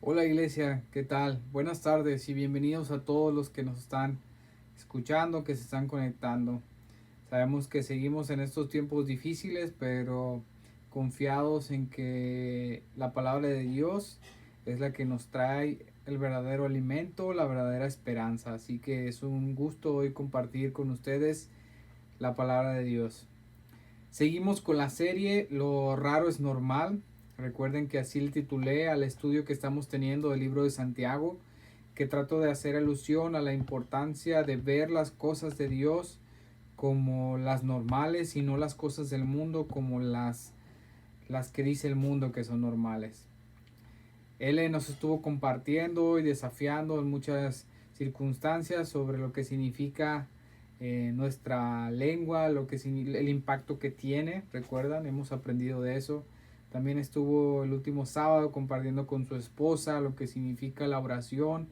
Hola iglesia, ¿qué tal? Buenas tardes y bienvenidos a todos los que nos están escuchando, que se están conectando. Sabemos que seguimos en estos tiempos difíciles, pero confiados en que la palabra de Dios es la que nos trae el verdadero alimento, la verdadera esperanza. Así que es un gusto hoy compartir con ustedes la palabra de Dios. Seguimos con la serie Lo raro es normal. Recuerden que así le titulé al estudio que estamos teniendo del libro de Santiago, que trato de hacer alusión a la importancia de ver las cosas de Dios como las normales y no las cosas del mundo como las que dice el mundo que son normales. Él nos estuvo compartiendo y desafiando en muchas circunstancias sobre lo que significa nuestra lengua, el impacto que tiene. Recuerdan, hemos aprendido de eso. También estuvo el último sábado compartiendo con su esposa lo que significa la oración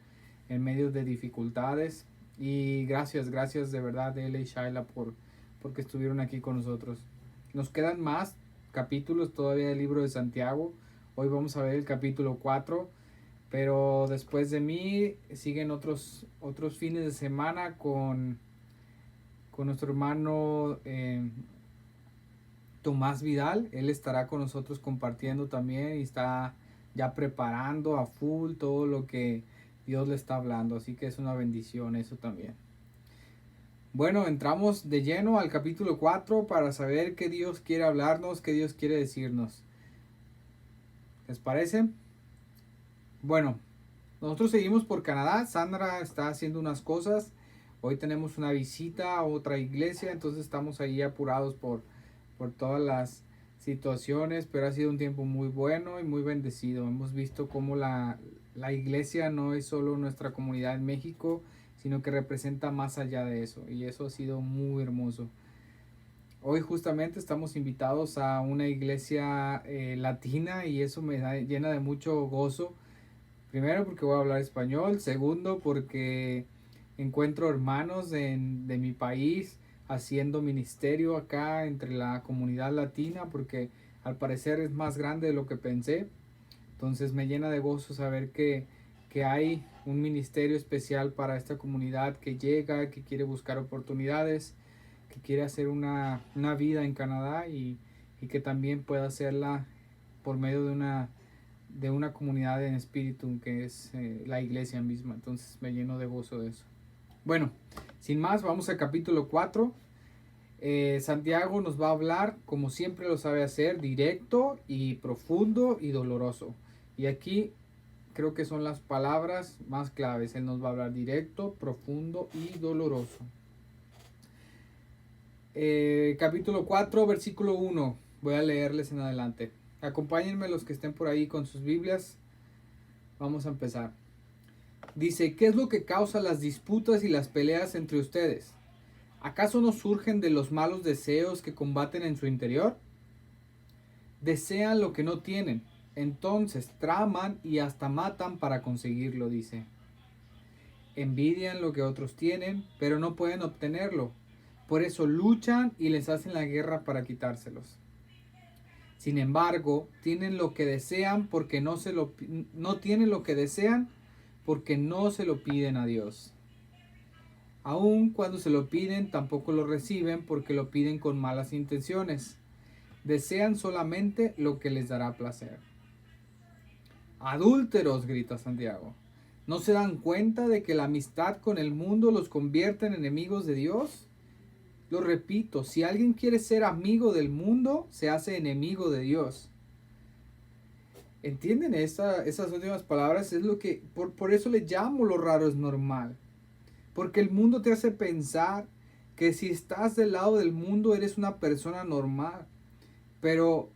en medio de dificultades. Y gracias de verdad, él y Shaila, porque estuvieron aquí con nosotros. Nos quedan más capítulos todavía del libro de Santiago. Hoy vamos a ver el capítulo 4, pero después de mí siguen otros fines de semana con nuestro hermano Tomás Vidal. Él estará con nosotros compartiendo también y está ya preparando a full todo lo que Dios le está hablando. Así que es una bendición eso también. Bueno, entramos de lleno al capítulo 4 para saber qué Dios quiere hablarnos, qué Dios quiere decirnos. ¿Les parece? Bueno, nosotros seguimos por Canadá. Sandra está haciendo unas cosas. Hoy tenemos una visita a otra iglesia, entonces estamos ahí apurados por todas las situaciones, pero ha sido un tiempo muy bueno y muy bendecido. Hemos visto cómo la iglesia no es solo nuestra comunidad en México, sino que representa más allá de eso, y eso ha sido muy hermoso. Hoy justamente estamos invitados a una iglesia latina y eso llena de mucho gozo. Primero porque voy a hablar español, segundo porque encuentro hermanos de mi país haciendo ministerio acá entre la comunidad latina, porque al parecer es más grande de lo que pensé. Entonces me llena de gozo saber que hay un ministerio especial para esta comunidad que llega, que quiere buscar oportunidades, que quiere hacer una vida en Canadá y que también pueda hacerla por medio de una comunidad en espíritu que es la iglesia misma. Entonces me lleno de gozo de eso. Bueno, sin más, vamos al capítulo 4. Santiago nos va a hablar, como siempre lo sabe hacer, directo y profundo y doloroso. Y aquí creo que son las palabras más claves. Él nos va a hablar directo, profundo y doloroso. Capítulo 4, versículo 1. Voy a leerles en adelante. Acompáñenme los que estén por ahí con sus Biblias. Vamos a empezar. Dice, ¿qué es lo que causa las disputas y las peleas entre ustedes? ¿Acaso no surgen de los malos deseos que combaten en su interior? Desean lo que no tienen, entonces traman y hasta matan para conseguirlo, dice. Envidian lo que otros tienen, pero no pueden obtenerlo. Por eso luchan y les hacen la guerra para quitárselos. Sin embargo, tienen lo que desean porque no tienen lo que desean porque no se lo piden a Dios. Aun cuando se lo piden, tampoco lo reciben porque lo piden con malas intenciones. Desean solamente lo que les dará placer. Adúlteros, grita Santiago. ¿No se dan cuenta de que la amistad con el mundo los convierte en enemigos de Dios? Lo repito, si alguien quiere ser amigo del mundo, se hace enemigo de Dios. ¿Entienden esas últimas palabras? Es lo que, por eso le llamo lo raro es normal. Porque el mundo te hace pensar que si estás del lado del mundo eres una persona normal. Pero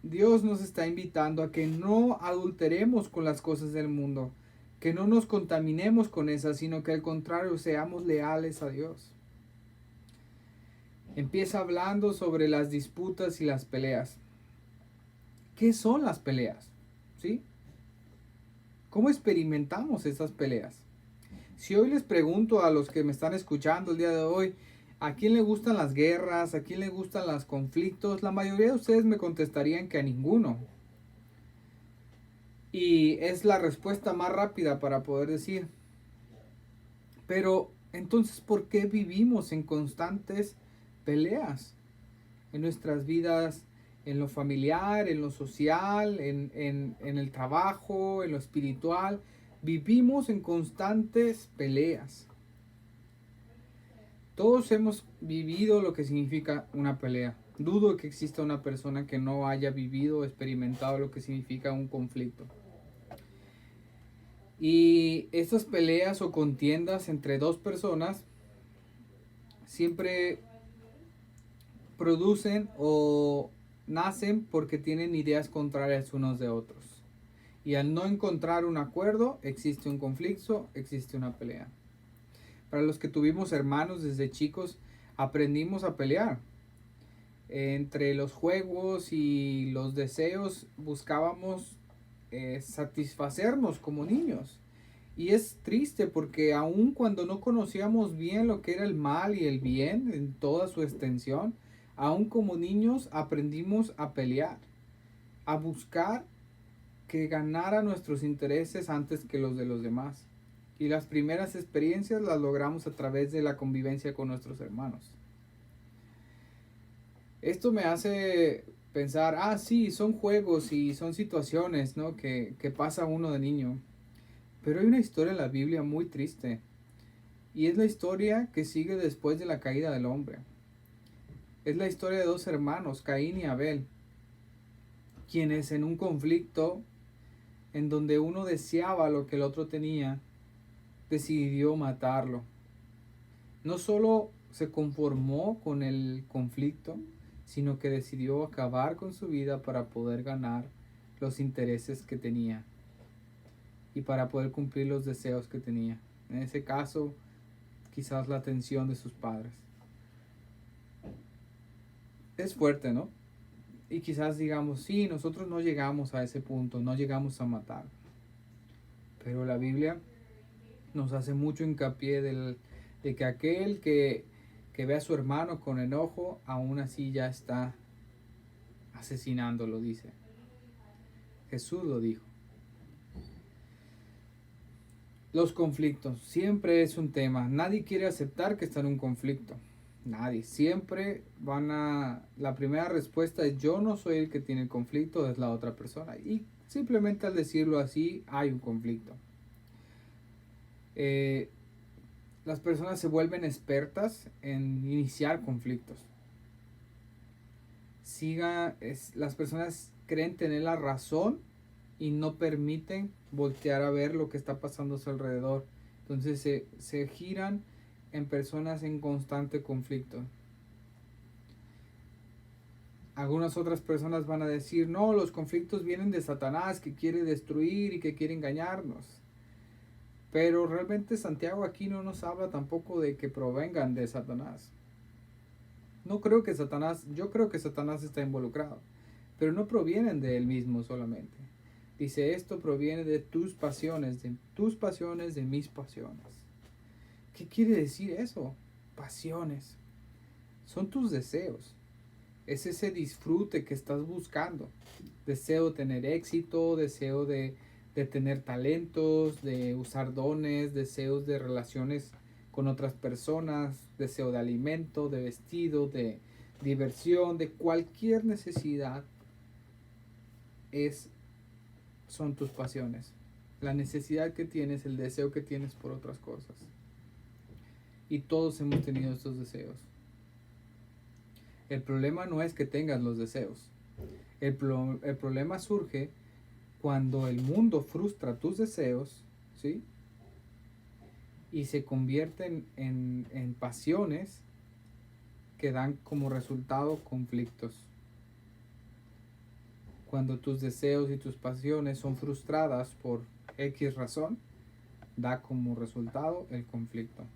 Dios nos está invitando a que no adulteremos con las cosas del mundo, que no nos contaminemos con esas, sino que al contrario seamos leales a Dios. Empieza hablando sobre las disputas y las peleas. ¿Qué son las peleas? ¿Sí? ¿Cómo experimentamos esas peleas? Si hoy les pregunto a los que me están escuchando el día de hoy, ¿a quién le gustan las guerras? ¿A quién le gustan los conflictos? La mayoría de ustedes me contestarían que a ninguno. Y es la respuesta más rápida para poder decir, pero entonces, ¿por qué vivimos en constantes peleas en nuestras vidas, en lo familiar, en lo social, en el trabajo, en lo espiritual? Vivimos en constantes peleas. Todos hemos vivido lo que significa una pelea. Dudo que exista una persona que no haya vivido o experimentado lo que significa un conflicto. Y estas peleas o contiendas entre dos personas siempre producen o nacen porque tienen ideas contrarias unos de otros. Y al no encontrar un acuerdo, existe un conflicto, existe una pelea. Para los que tuvimos hermanos desde chicos, aprendimos a pelear. Entre los juegos y los deseos buscábamos satisfacernos como niños. Y es triste porque aun cuando no conocíamos bien lo que era el mal y el bien en toda su extensión, aun como niños aprendimos a pelear, a buscar que ganara nuestros intereses antes que los de los demás. Y las primeras experiencias las logramos a través de la convivencia con nuestros hermanos. Esto me hace pensar, sí, son juegos y son situaciones, ¿no? que pasa uno de niño. Pero hay una historia en la Biblia muy triste. Y es la historia que sigue después de la caída del hombre. Es la historia de dos hermanos, Caín y Abel, quienes en un conflicto en donde uno deseaba lo que el otro tenía, decidió matarlo. No solo se conformó con el conflicto, sino que decidió acabar con su vida para poder ganar los intereses que tenía y para poder cumplir los deseos que tenía. En ese caso, quizás la atención de sus padres. Es fuerte, ¿no? Y quizás digamos, sí, nosotros no llegamos a ese punto, no llegamos a matar. Pero la Biblia nos hace mucho hincapié de que aquel que ve a su hermano con enojo, aún así ya está asesinándolo, dice. Jesús lo dijo. Los conflictos siempre es un tema. Nadie quiere aceptar que está en un conflicto. Nadie. Siempre la primera respuesta es yo no soy el que tiene el conflicto, es la otra persona. Y simplemente al decirlo así, hay un conflicto. Las personas se vuelven expertas en iniciar conflictos. Las personas creen tener la razón y no permiten voltear a ver lo que está pasando a su alrededor. Entonces se giran en personas en constante conflicto. Algunas otras personas van a decir, no, los conflictos vienen de Satanás que quiere destruir y que quiere engañarnos. Pero realmente Santiago aquí no nos habla tampoco de que provengan de Satanás. Yo creo que Satanás está involucrado, pero no provienen de él mismo solamente. Dice, esto proviene de tus pasiones, de mis pasiones. ¿Qué quiere decir eso? Pasiones. Son tus deseos. Es ese disfrute que estás buscando. Deseo de tener éxito, deseo de tener talentos, de usar dones, deseos de relaciones con otras personas, deseo de alimento, de vestido, de diversión, de cualquier necesidad son tus pasiones. La necesidad que tienes, el deseo que tienes por otras cosas. Y todos hemos tenido estos deseos. El problema no es que tengas los deseos. El problema surge cuando el mundo frustra tus deseos, ¿sí? Y se convierten en pasiones que dan como resultado conflictos. Cuando tus deseos y tus pasiones son frustradas por X razón, da como resultado el conflicto.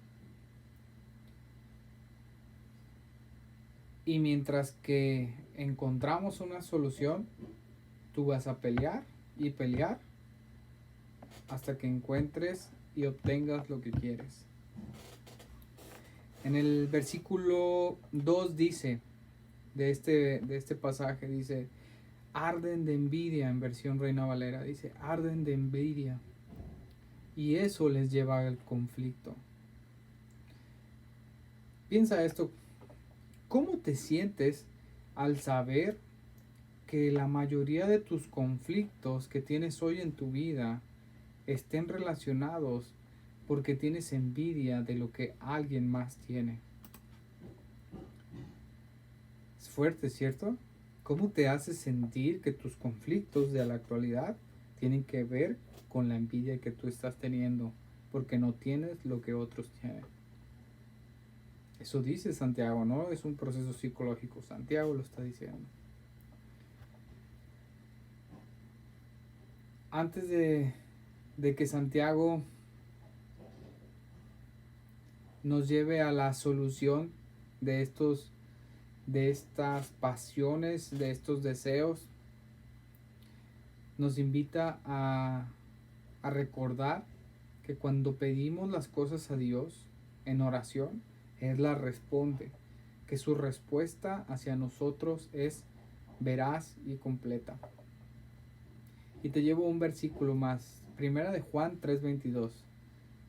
Y mientras que encontramos una solución, tú vas a pelear y pelear hasta que encuentres y obtengas lo que quieres. En el versículo 2 dice, de este pasaje, dice, arden de envidia, en versión Reina Valera, dice, arden de envidia. Y eso les lleva al conflicto. Piensa esto, ¿cómo te sientes al saber que la mayoría de tus conflictos que tienes hoy en tu vida estén relacionados porque tienes envidia de lo que alguien más tiene? Es fuerte, ¿cierto? ¿Cómo te hace sentir que tus conflictos de la actualidad tienen que ver con la envidia que tú estás teniendo porque no tienes lo que otros tienen? Eso dice Santiago, no es un proceso psicológico, Santiago lo está diciendo. Antes de que Santiago nos lleve a la solución de estas pasiones, de estos deseos, nos invita a recordar que cuando pedimos las cosas a Dios en oración, Él las responde, que su respuesta hacia nosotros es veraz y completa. Y te llevo un versículo más, primera de Juan 3:22,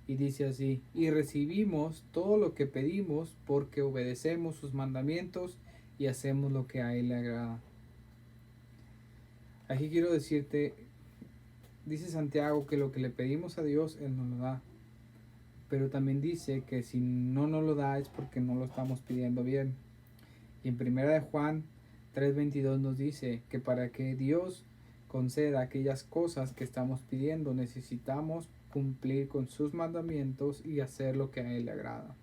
y dice así, y recibimos todo lo que pedimos porque obedecemos sus mandamientos y hacemos lo que a Él le agrada. Aquí quiero decirte, dice Santiago que lo que le pedimos a Dios, Él nos lo da. Pero también dice que si no nos lo da es porque no lo estamos pidiendo bien. Y en primera de Juan 3:22 nos dice que para que Dios conceda aquellas cosas que estamos pidiendo, necesitamos cumplir con sus mandamientos y hacer lo que a Él le agrada.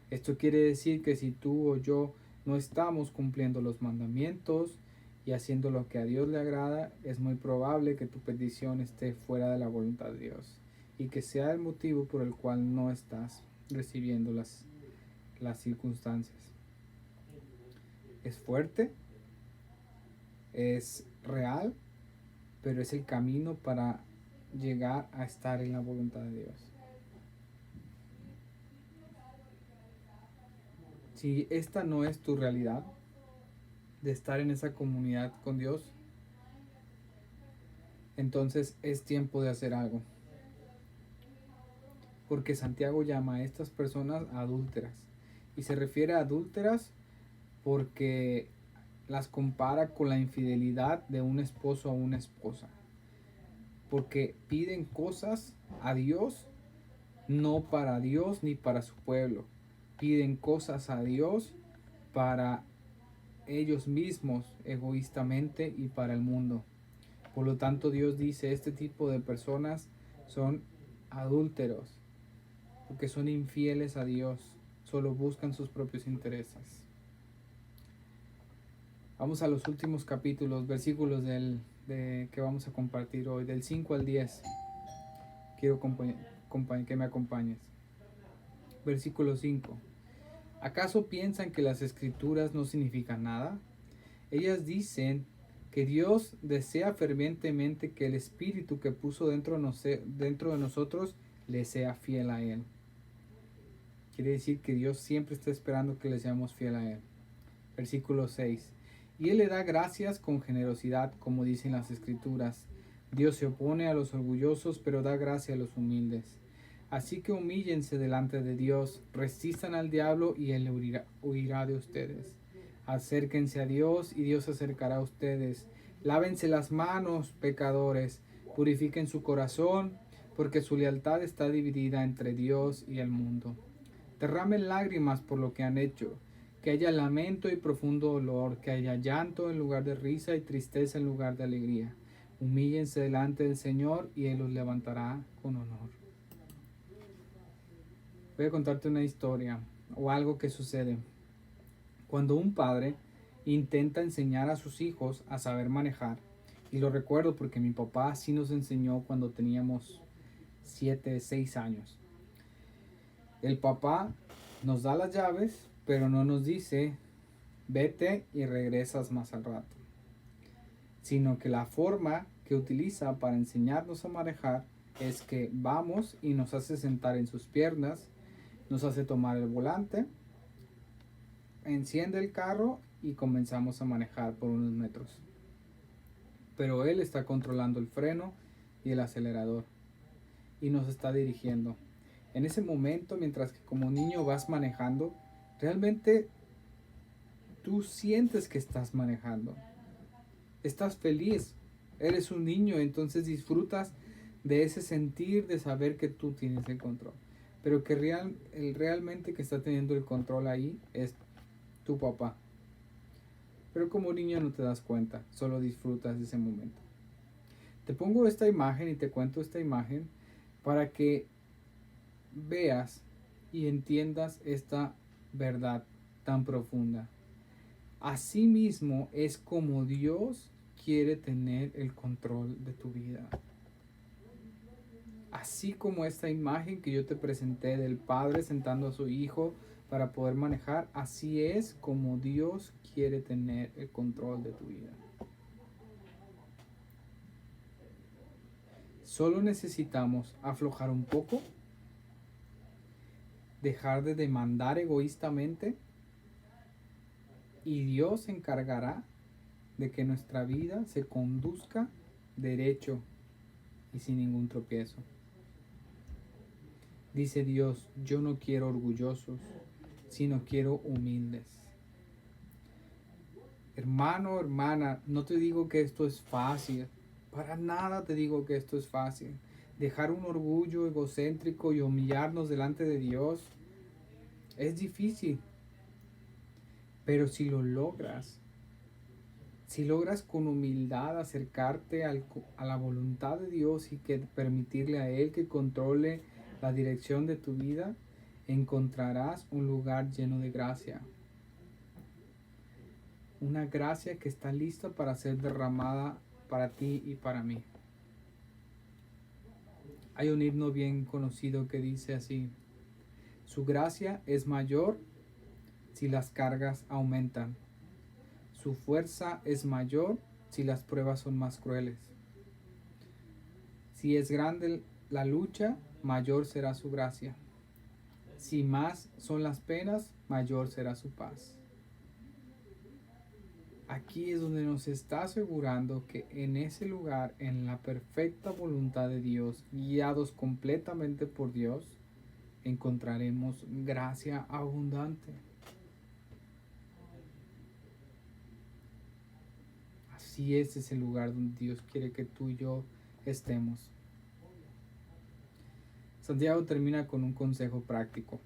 Esto quiere decir que si tú o yo no estamos cumpliendo los mandamientos y haciendo lo que a Dios le agrada, es muy probable que tu petición esté fuera de la voluntad de Dios y que sea el motivo por el cual no estás recibiendo las circunstancias. Es fuerte, es real, pero es el camino para llegar a estar en la voluntad de Dios. Si esta no es tu realidad de estar en esa comunidad con Dios, entonces es tiempo de hacer algo. Porque Santiago llama a estas personas adúlteras. Y se refiere a adúlteras porque las compara con la infidelidad de un esposo a una esposa. Porque piden cosas a Dios, no para Dios ni para su pueblo. Piden cosas a Dios para ellos mismos egoístamente y para el mundo. Por lo tanto, Dios dice, este tipo de personas son adúlteros, porque son infieles a Dios, solo buscan sus propios intereses. Vamos a los últimos capítulos, versículos que vamos a compartir hoy, del 5 al 10. Quiero que me acompañes. Versículo 5. ¿Acaso piensan que las escrituras no significan nada? Ellas dicen que Dios desea fervientemente que el Espíritu que puso dentro de nosotros le sea fiel a Él. Quiere decir que Dios siempre está esperando que le seamos fiel a Él. Versículo 6. Y Él le da gracias con generosidad, como dicen las Escrituras. Dios se opone a los orgullosos, pero da gracia a los humildes. Así que humíllense delante de Dios, resistan al diablo y Él huirá de ustedes. Acérquense a Dios y Dios se acercará a ustedes. Lávense las manos, pecadores, purifiquen su corazón, porque su lealtad está dividida entre Dios y el mundo. Derramen lágrimas por lo que han hecho, que haya lamento y profundo dolor, que haya llanto en lugar de risa y tristeza en lugar de alegría. Humíllense delante del Señor y Él los levantará con honor. Voy a contarte una historia o algo que sucede. Cuando un padre intenta enseñar a sus hijos a saber manejar, y lo recuerdo porque mi papá sí nos enseñó cuando teníamos 7, 6 años. El papá nos da las llaves, pero no nos dice, vete y regresas más al rato. Sino que la forma que utiliza para enseñarnos a manejar es que vamos y nos hace sentar en sus piernas, nos hace tomar el volante, enciende el carro y comenzamos a manejar por unos metros. pero Él está controlando el freno y el acelerador y nos está dirigiendo. En ese momento, mientras que como niño vas manejando, realmente tú sientes que estás manejando. Estás feliz. Eres un niño, entonces disfrutas de ese sentir de saber que tú tienes el control. Pero que realmente que está teniendo el control ahí es tu papá. Pero como niño no te das cuenta, solo disfrutas de ese momento. Te pongo esta imagen y te cuento esta imagen para que veas y entiendas esta verdad tan profunda. Asimismo es como Dios quiere tener el control de tu vida. Así como esta imagen que yo te presenté del padre sentando a su hijo para poder manejar, así es como Dios quiere tener el control de tu vida. Solo necesitamos aflojar un poco, dejar de demandar egoístamente y Dios se encargará de que nuestra vida se conduzca derecho y sin ningún tropiezo. Dice Dios, yo no quiero orgullosos, sino quiero humildes. Hermano, hermana, no te digo que esto es fácil. Para nada te digo que esto es fácil. Dejar un orgullo egocéntrico y humillarnos delante de Dios es difícil. Pero si lo logras, si logras con humildad acercarte a la voluntad de Dios y que permitirle a Él que controle la dirección de tu vida, encontrarás un lugar lleno de gracia. Una gracia que está lista para ser derramada para ti y para mí. Hay un himno bien conocido que dice así: su gracia es mayor si las cargas aumentan. Su fuerza es mayor si las pruebas son más crueles. Si es grande la lucha, mayor será su gracia. Si más son las penas, mayor será su paz. Aquí es donde nos está asegurando que en ese lugar, en la perfecta voluntad de Dios, guiados completamente por Dios, encontraremos gracia abundante. Así es ese lugar donde Dios quiere que tú y yo estemos. Santiago termina con un consejo práctico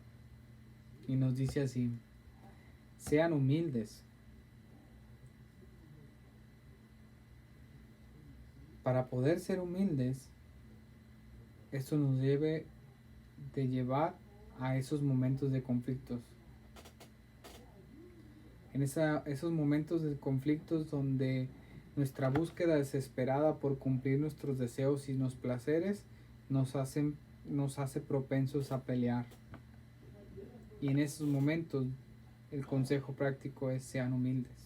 y nos dice así: sean humildes. Para poder ser humildes, esto nos debe de llevar a esos momentos de conflictos. En esos momentos de conflictos donde nuestra búsqueda desesperada por cumplir nuestros deseos y los placeres nos hace propensos a pelear. Y en esos momentos el consejo práctico es: sean humildes.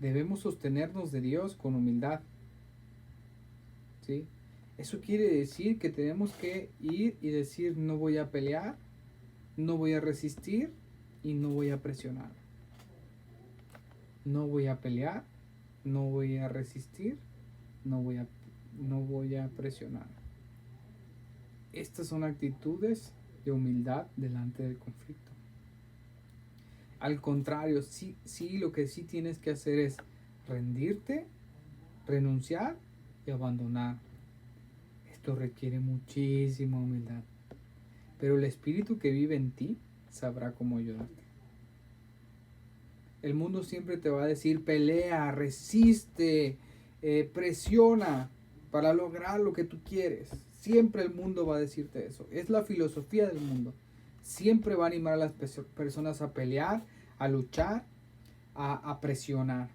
Debemos sostenernos de Dios con humildad. ¿Sí? Eso quiere decir que tenemos que ir y decir: no voy a pelear, no voy a resistir y no voy a presionar. No voy a pelear, no voy a resistir, no voy a presionar. Estas son actitudes de humildad delante del conflicto. Al contrario, sí, lo que sí tienes que hacer es rendirte, renunciar y abandonar. Esto requiere muchísima humildad. Pero el Espíritu que vive en ti sabrá cómo ayudarte. El mundo siempre te va a decir: pelea, resiste, presiona para lograr lo que tú quieres. Siempre el mundo va a decirte eso. Es la filosofía del mundo. Siempre va a animar a las personas a pelear, a luchar, a presionar.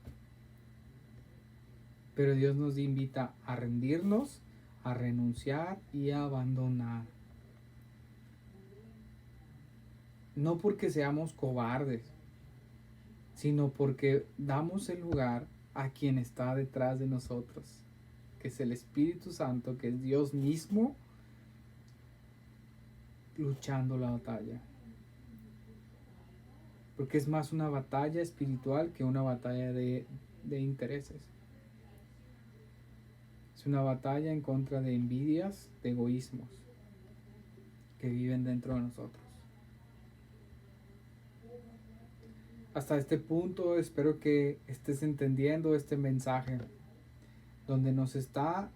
Pero Dios nos invita a rendirnos, a renunciar y a abandonar. No porque seamos cobardes, sino porque damos el lugar a quien está detrás de nosotros, que es el Espíritu Santo, que es Dios mismo luchando la batalla. Porque es más una batalla espiritual que una batalla de intereses. Es una batalla en contra de envidias, de egoísmos que viven dentro de nosotros. Hasta este punto espero que estés entendiendo este mensaje, donde nos está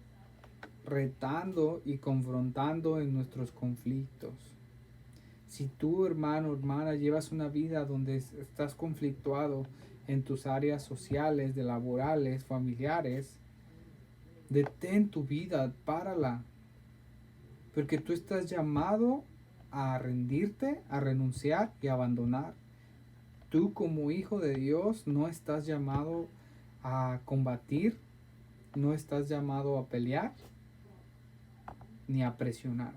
retando y confrontando en nuestros conflictos. Si tú, hermano, hermana, llevas una vida donde estás conflictuado en tus áreas sociales, de laborales, familiares, detén tu vida, párala, porque tú estás llamado a rendirte, a renunciar y a abandonar. Tú como hijo de Dios no estás llamado a combatir, no estás llamado a pelear ni a presionar.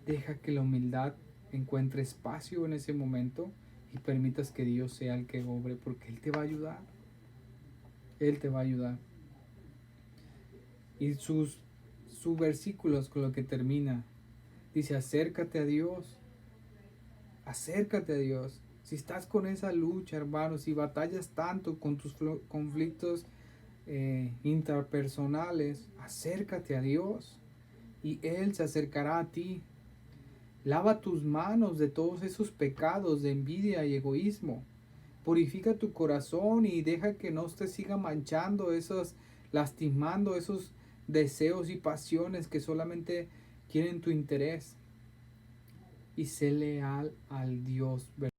Deja que la humildad encuentre espacio en ese momento y permitas que Dios sea el que obre, porque Él te va a ayudar. Él te va a ayudar. Y sus versículos con lo que termina, dice: acércate a Dios, acércate a Dios. Si estás con esa lucha, hermano, si batallas tanto con tus conflictos interpersonales, acércate a Dios y Él se acercará a ti. Lava tus manos de todos esos pecados de envidia y egoísmo. Purifica tu corazón y deja que no te siga manchando lastimando esos deseos y pasiones que solamente quieren tu interés. Y sé leal al Dios verdadero.